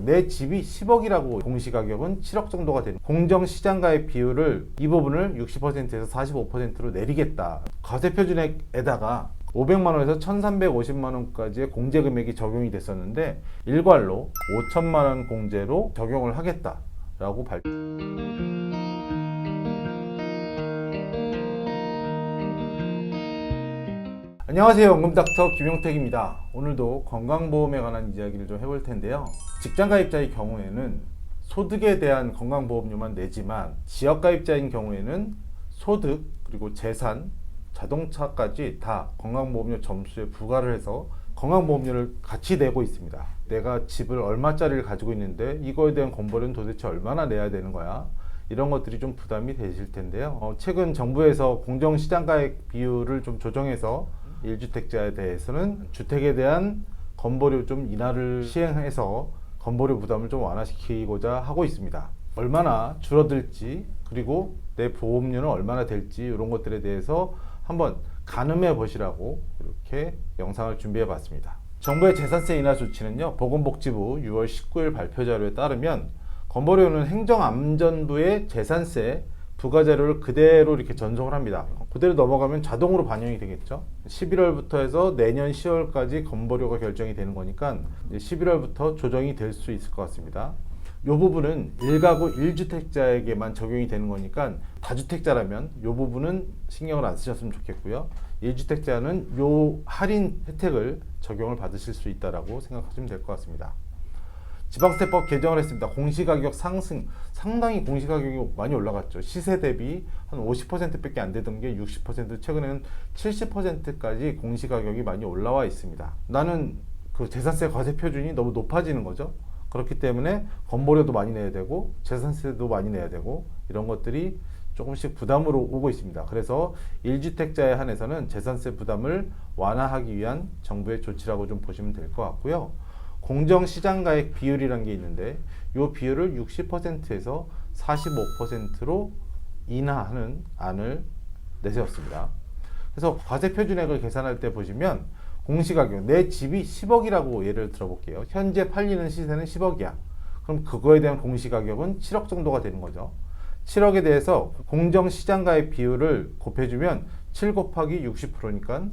공시가격, 내 집이 10억이라고 공시가격은 7억 정도가 되는 공정시장가의 비율을 이 부분을 60%에서 45%로 내리겠다. 과세표준액에다가 500만 원에서 1,350만 원까지의 공제 금액이 적용이 됐었는데 일괄로 5천만 원 공제로 적용을 하겠다라고 발표. 안녕하세요. 연금닥터 김용택입니다. 오늘도 건강보험에 관한 이야기를 좀 해볼 텐데요. 직장가입자의 경우에는 소득에 대한 건강보험료만 내지만 지역가입자인 경우에는 소득 그리고 재산, 자동차까지 다 건강보험료 점수에 부과를 해서 건강보험료를 같이 내고 있습니다. 내가 집을 얼마짜리를 가지고 있는데 이거에 대한 건보료는 도대체 얼마나 내야 되는 거야? 이런 것들이 좀 부담이 되실 텐데요. 최근 정부에서 공정시장가액 비율을 좀 조정해서 1주택자에 대해서는 주택에 대한 건보료 좀 인하를 시행해서 건보료 부담을 좀 완화시키고자 하고 있습니다. 얼마나 줄어들지 그리고 내 보험료는 얼마나 될지 이런 것들에 대해서 한번 가늠해 보시라고 이렇게 영상을 준비해 봤습니다. 정부의 재산세 인하 조치는요, 보건복지부 6월 19일 발표 자료에 따르면 건보료는 행정안전부의 재산세 부과자료를 그대로 이렇게 전송을 합니다. 그대로 넘어가면 자동으로 반영이 되겠죠. 11월부터 해서 내년 10월까지 건보료가 결정이 되는 거니까 11월부터 조정이 될 수 있을 것 같습니다. 이 부분은 1가구 1주택자에게만 적용이 되는 거니까 다주택자라면 이 부분은 신경을 안 쓰셨으면 좋겠고요. 1주택자는 이 할인 혜택을 적용을 받으실 수 있다고 생각하시면 될 것 같습니다. 지방세법 개정을 했습니다. 공시가격 상승, 상당히 공시가격이 많이 올라갔죠. 시세 대비 한 50%밖에 안 되던 게 60%, 최근에는 70%까지 공시가격이 많이 올라와 있습니다. 나는 그 재산세 과세 표준이 너무 높아지는 거죠. 그렇기 때문에 건보료도 많이 내야 되고 재산세도 많이 내야 되고 이런 것들이 조금씩 부담으로 오고 있습니다. 그래서 1주택자에 한해서는 재산세 부담을 완화하기 위한 정부의 조치라고 좀 보시면 될 것 같고요. 공정시장가액 비율이라는 게 있는데 이 비율을 60%에서 45%로 인하하는 안을 내세웠습니다. 그래서 과세표준액을 계산할 때 보시면 공시가격, 내 집이 10억이라고 예를 들어볼게요. 현재 팔리는 시세는 10억이야. 그럼 그거에 대한 공시가격은 7억 정도가 되는 거죠. 7억에 대해서 공정시장가액 비율을 곱해주면 7 곱하기 60%니까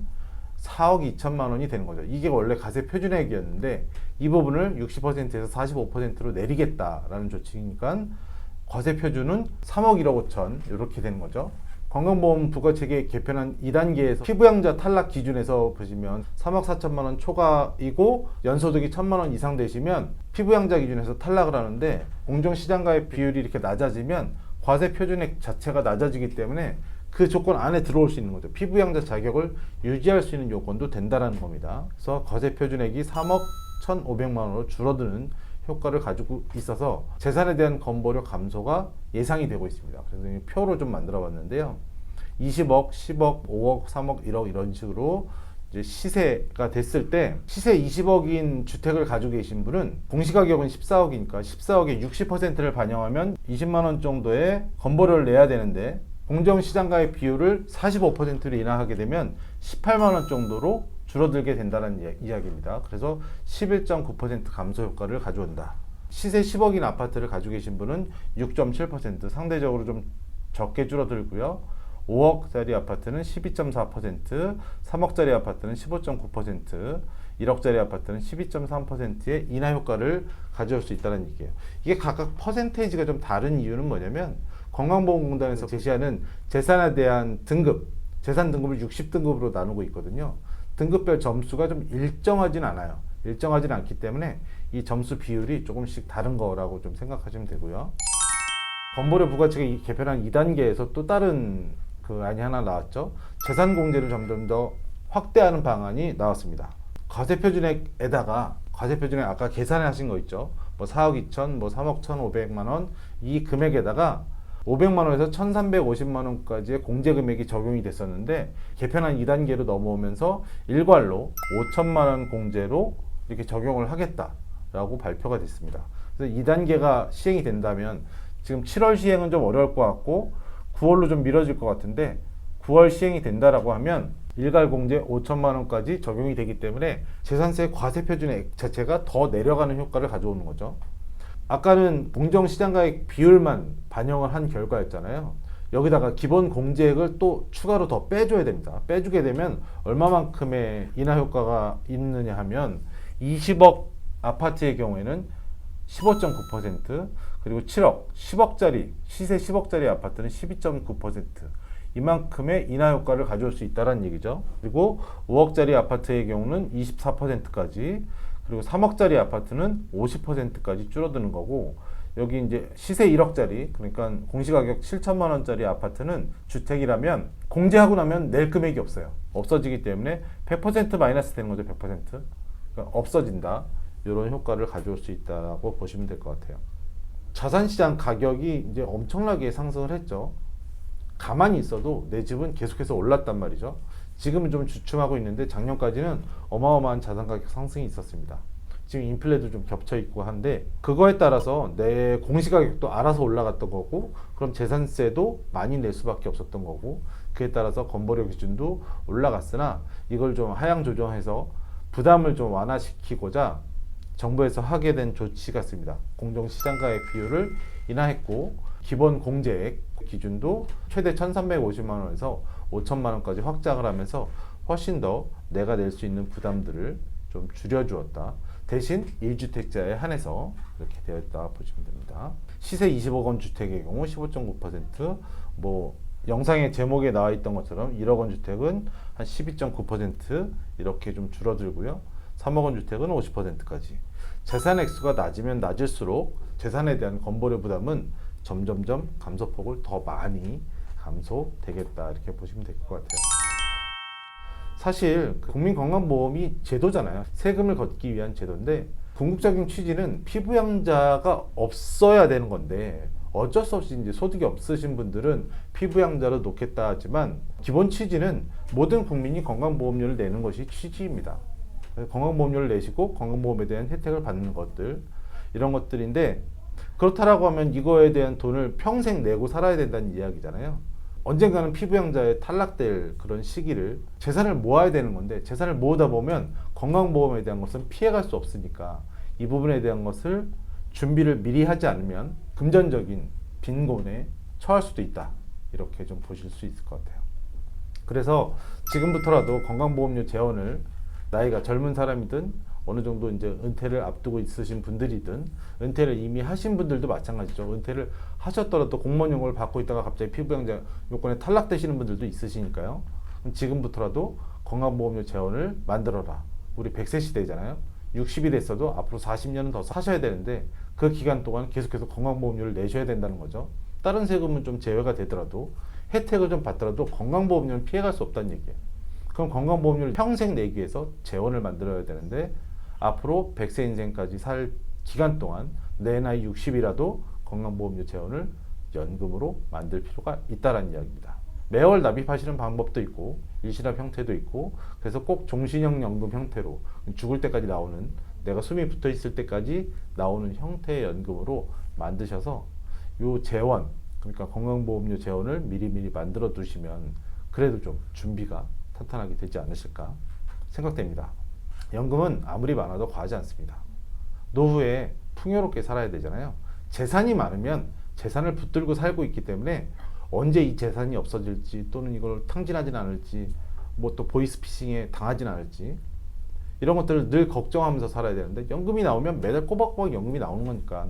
4억 2천만 원이 되는 거죠. 이게 원래 과세 표준액이었는데 이 부분을 60%에서 45%로 내리겠다라는 조치니까 과세 표준은 3억 1억 5천 이렇게 되는 거죠. 건강보험 부과체계 개편한 2단계에서 피부양자 탈락 기준에서 보시면 3억 4천만 원 초과이고 연소득이 1,000만 원 이상 되시면 피부양자 기준에서 탈락을 하는데 공정시장가액 비율이 이렇게 낮아지면 과세 표준액 자체가 낮아지기 때문에 그 조건 안에 들어올 수 있는 거죠. 피부양자 자격을 유지할 수 있는 요건도 된다는 겁니다. 그래서 과세 표준액이 3억 1,500만 원으로 줄어드는 효과를 가지고 있어서 재산에 대한 건보료 감소가 예상이 되고 있습니다. 그래서 이 표로 좀 만들어 봤는데요. 20억, 10억, 5억, 3억, 1억 이런 식으로 이제 시세가 됐을 때 시세 20억인 주택을 가지고 계신 분은 공시가격은 14억이니까 14억의 60%를 반영하면 20만 원 정도의 건보료를 내야 되는데 공정시장가의 비율을 45%로 인하하게 되면 18만 원 정도로 줄어들게 된다는 이야기입니다. 그래서 11.9% 감소 효과를 가져온다. 시세 10억인 아파트를 가지고 계신 분은 6.7%, 상대적으로 좀 적게 줄어들고요. 5억짜리 아파트는 12.4%, 3억짜리 아파트는 15.9%, 1억짜리 아파트는 12.3%의 인하 효과를 가져올 수 있다는 얘기예요. 이게 각각 퍼센테이지가 좀 다른 이유는 뭐냐면 건강보험공단에서 제시하는 재산에 대한 등급, 재산 등급을 60등급으로 나누고 있거든요. 등급별 점수가 좀 일정하진 않아요. 일정하진 않기 때문에 이 점수 비율이 조금씩 다른 거라고 좀 생각하시면 되고요. 건보료 부과체계 개편한 2단계에서 또 다른 그 안이 하나 나왔죠. 재산 공제를 점점 더 확대하는 방안이 나왔습니다. 과세표준액에다가 과세표준액 아까 계산하신 거 있죠. 뭐 4억 2천, 뭐 3억 1,500만 원 이 금액에다가 500만 원에서 1,350만 원까지의 공제 금액이 적용이 됐었는데 개편한 2단계로 넘어오면서 일괄로 5천만 원 공제로 이렇게 적용을 하겠다라고 발표가 됐습니다. 그래서 2단계가 시행이 된다면 지금 7월 시행은 좀 어려울 것 같고 9월로 좀 미뤄질 것 같은데 9월 시행이 된다라고 하면 일괄 공제 5천만 원까지 적용이 되기 때문에 재산세 과세 표준액 자체가 더 내려가는 효과를 가져오는 거죠. 아까는 공정시장가액 비율만 반영을 한 결과였잖아요. 여기다가 기본 공제액을 또 추가로 더 빼줘야 됩니다. 빼주게 되면 얼마만큼의 인하 효과가 있느냐 하면 20억 아파트의 경우에는 15.9%, 그리고 7억, 10억짜리, 시세 10억짜리 아파트는 12.9%, 이만큼의 인하 효과를 가져올 수 있다는 얘기죠. 그리고 5억짜리 아파트의 경우는 24%까지, 그리고 3억짜리 아파트는 50%까지 줄어드는 거고, 여기 이제 시세 1억짜리, 그러니까 공시가격 7천만 원짜리 아파트는 주택이라면 공제하고 나면 낼 금액이 없어요. 없어지기 때문에 100% 마이너스 되는 거죠. 100%. 그러니까 없어진다. 이런 효과를 가져올 수 있다고 보시면 될 것 같아요. 자산시장 가격이 이제 엄청나게 상승을 했죠. 가만히 있어도 내 집은 계속해서 올랐단 말이죠. 지금은 좀 주춤하고 있는데 작년까지는 어마어마한 자산 가격 상승이 있었습니다. 지금 인플레도 좀 겹쳐 있고 한데, 그거에 따라서 내 공시가격도 알아서 올라갔던 거고, 그럼 재산세도 많이 낼 수밖에 없었던 거고, 그에 따라서 건보료 기준도 올라갔으나 이걸 좀 하향 조정해서 부담을 좀 완화시키고자 정부에서 하게 된 조치 같습니다. 공정시장가액 비율을 인하했고, 기본 공제액 기준도 최대 1,350만 원에서 5천만 원까지 확장을 하면서 훨씬 더 내가 낼 수 있는 부담들을 좀 줄여주었다. 대신 1주택자에 한해서 이렇게 되어 있다 보시면 됩니다. 시세 20억 원 주택의 경우 15.9%, 뭐 영상의 제목에 나와 있던 것처럼 1억 원 주택은 한 12.9% 이렇게 좀 줄어들고요. 3억 원 주택은 50%까지. 재산 액수가 낮으면 낮을수록 재산에 대한 건보료 부담은 점점점 감소폭을 더 많이 감소되겠다, 이렇게 보시면 될 것 같아요. 사실 국민건강보험이 제도잖아요. 세금을 걷기 위한 제도인데, 궁극적인 취지는 피부양자가 없어야 되는 건데, 어쩔 수 없이 이제 소득이 없으신 분들은 피부양자로 놓겠다 하지만, 기본 취지는 모든 국민이 건강보험료를 내는 것이 취지입니다. 건강보험료를 내시고 건강보험에 대한 혜택을 받는 것들, 이런 것들인데, 그렇다라고 하면 이거에 대한 돈을 평생 내고 살아야 된다는 이야기잖아요. 언젠가는 피부양자에 탈락될 그런 시기를, 재산을 모아야 되는 건데, 재산을 모으다 보면 건강보험에 대한 것은 피해갈 수 없으니까 이 부분에 대한 것을 준비를 미리 하지 않으면 금전적인 빈곤에 처할 수도 있다, 이렇게 좀 보실 수 있을 것 같아요. 그래서 지금부터라도 건강보험료 재원을, 나이가 젊은 사람이든 어느 정도 이제 은퇴를 앞두고 있으신 분들이든, 은퇴를 이미 하신 분들도 마찬가지죠. 은퇴를 하셨더라도 공무원 연금을 받고 있다가 갑자기 피부양자 요건에 탈락되시는 분들도 있으시니까요. 그럼 지금부터라도 건강보험료 재원을 만들어라. 우리 100세 시대잖아요. 60이 됐어도 앞으로 40년은 더 사셔야 되는데, 그 기간 동안 계속해서 건강보험료를 내셔야 된다는 거죠. 다른 세금은 좀 제외가 되더라도, 혜택을 좀 받더라도 건강보험료는 피해갈 수 없다는 얘기예요. 그럼 건강보험료를 평생 내기 위해서 재원을 만들어야 되는데, 앞으로 100세 인생까지 살 기간 동안 내 나이 60이라도 건강보험료 재원을 연금으로 만들 필요가 있다는 이야기입니다. 매월 납입하시는 방법도 있고, 일시납 형태도 있고, 그래서 꼭 종신형 연금 형태로 죽을 때까지 나오는, 내가 숨이 붙어 있을 때까지 나오는 형태의 연금으로 만드셔서 요 재원, 그러니까 건강보험료 재원을 미리미리 만들어 두시면 그래도 좀 준비가 탄탄하게 되지 않으실까 생각됩니다. 연금은 아무리 많아도 과하지 않습니다. 노후에 풍요롭게 살아야 되잖아요. 재산이 많으면 재산을 붙들고 살고 있기 때문에 언제 이 재산이 없어질지, 또는 이걸 탕진하진 않을지, 뭐 또 보이스피싱에 당하진 않을지, 이런 것들을 늘 걱정하면서 살아야 되는데, 연금이 나오면 매달 꼬박꼬박 연금이 나오는 거니까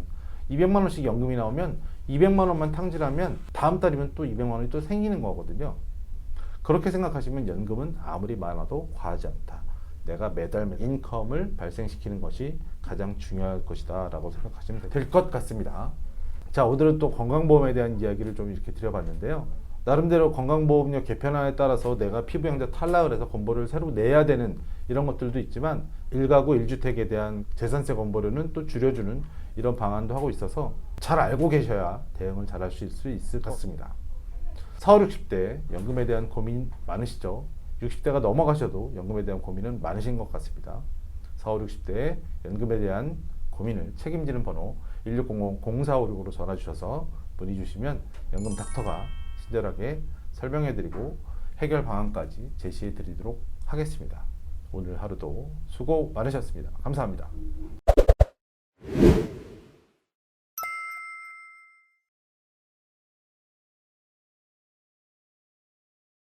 200만 원씩 연금이 나오면 200만 원만 탕진하면 다음 달이면 또 200만 원이 또 생기는 거거든요. 그렇게 생각하시면 연금은 아무리 많아도 과하지 않다. 내가 매달 인컴을 발생시키는 것이 가장 중요할 것이다 라고 생각하시면 될 것 같습니다. 자, 오늘은 또 건강보험에 대한 이야기를 좀 이렇게 드려봤는데요. 나름대로 건강보험료 개편안에 따라서 내가 피부양자 탈락을 해서 건보료를 새로 내야 되는 이런 것들도 있지만, 1가구 1주택에 대한 재산세 건보료는 또 줄여주는 이런 방안도 하고 있어서 잘 알고 계셔야 대응을 잘 하실 수 있을 것 같습니다. 40, 60대 연금에 대한 고민 많으시죠? 60대가 넘어가셔도 연금에 대한 고민은 많으신 것 같습니다. 40, 60대의 연금에 대한 고민을 책임지는 번호 1600-0456으로 전화 주셔서 문의 주시면 연금 닥터가 친절하게 설명해드리고 해결 방안까지 제시해드리도록 하겠습니다. 오늘 하루도 수고 많으셨습니다. 감사합니다.